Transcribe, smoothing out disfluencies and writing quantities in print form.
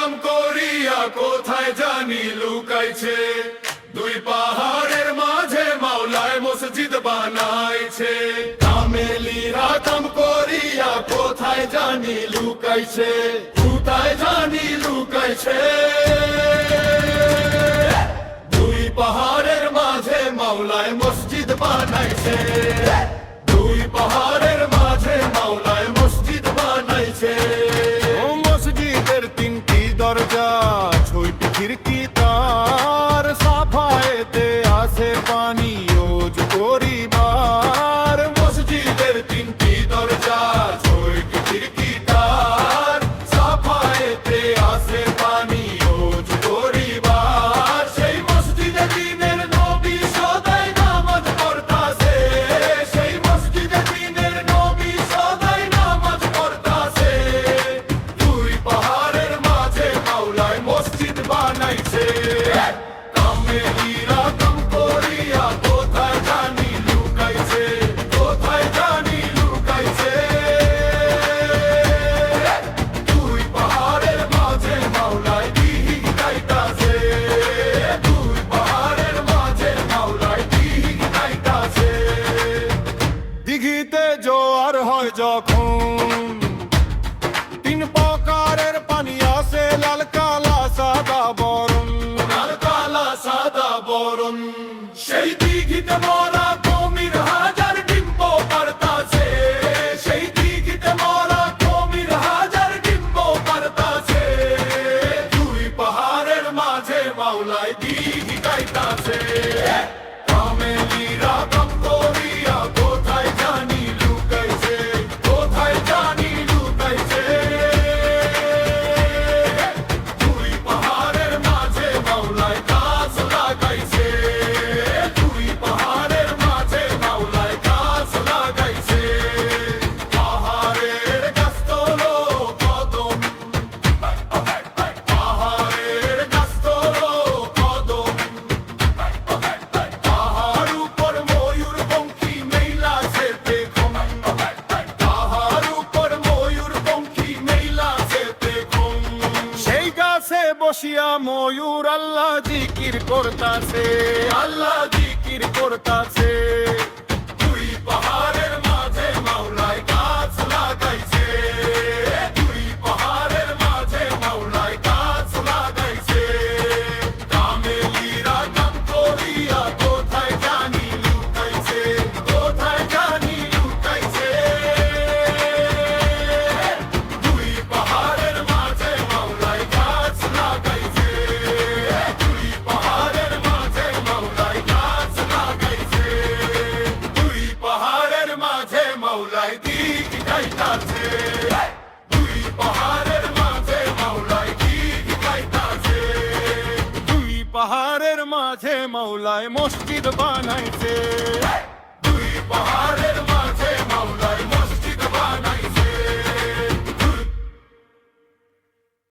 কাম করিয়া কোথায় জানি লুকাইছে, দুই পাহাড়ের মাঝে মাওলায় মসজিদ বানাইছে। কামেলিরা কাম করিয়া কোথায় জানি লুকাইছে, কোথায় জানি লুকাইছে। দুই পাহাড়ের মাঝে মাওলায় মসজিদ বানাইছে, দুই পাহাড়ের মাঝে মাওলায় মসজিদ বানাইছে। মসজিদের তিনটি দরজা, ছয়টি খিড়কি, তার সাফায়েতে আছে পানি রোজ পরিবার। মসজিদের তিনটি দরজা, ছয়টি খিড়কি, তার সাফায়েতে আছে পানি রোজ পরিবার। সেই মসজিদে দিনের নবী সদাই নামাজ পড়তাছে, সেই মসজিদে দিনের নবী সদাই নামাজ পড়তাছে। দুই পাহাড়ের মাঝে মাওলায় মসজিদ বানাইছে। কামেলিরা কাম করিয়া কোথায় জানি লুকাইছে, কোথায় জানি লুকাইছে। দুই পাহাড়ের মাঝে মাওলায় দিহিক গাইতাছে, দুই পাহাড়ের মাঝে মাওলায় দিহিক গাইতাছে। দিঘিতে জোয়ার হয় যখন, তিন প্রকারের পানি আসে, লাল কালা সাদা বরণ। লাল কালা সাদা বরণ, সেই দিঘিতে মরা কুমির হাজার ডিম্ব পারতাছে, সেই দিঘিতে মরা কুমির হাজার ডিম্ব পারতাছে। দুই পাহাড়ের মাঝে মাওলায় দিঘি গাইতাছে। কামেলিরা কাম করিয়া কোথায় জানি লুকাইছে, কোথায় জানি লুকাইছে। দুই পাহাড়ের মাঝে মাওলায় গাছ লাগাইছে, দুই পাহাড়ের মাঝে মাওলায় গাছ লাগাইছে। পাহাড়ের গাছতলো কদম, পাহাড়ের গাছতলো কদম। পাহাড় উপর ময়ূর পঙ্খী মেইলাছে দেখুন, পাহাড় উপর ময়ূর পঙ্খী মেইলাছে দেখুন। সেই গাছে বসিয়া ময়ূর আল্লাহ জিকির করতাছে, আল্লাহ জিকির করতাছে। দুই পাহাড়ের মাঝে মাওলায় গাছ লাগাইছে, দুই পাহাড়ের মাঝে মাওলায় গাছ লাগাইছে। কামেলিরা কাম করিয়া কোথায় জানি লুকাইছে, কোথায় জানি লুকাইছে। দুই পাহাড়ের মাঝে মাওলায় গাছ লাগাইছে, দুই পাহাড়ের মাঝে মাওলায় গাছ লাগাইছে। দুই পাহাড়ের মাঝে মাওলায় দিক গাইতাছে, দুই পাহাড়ের মাঝে মাওলায় দিক গাইতাছে। দুই পাহাড়ের মাঝে মাওলায় মসজিদ বানাইছে।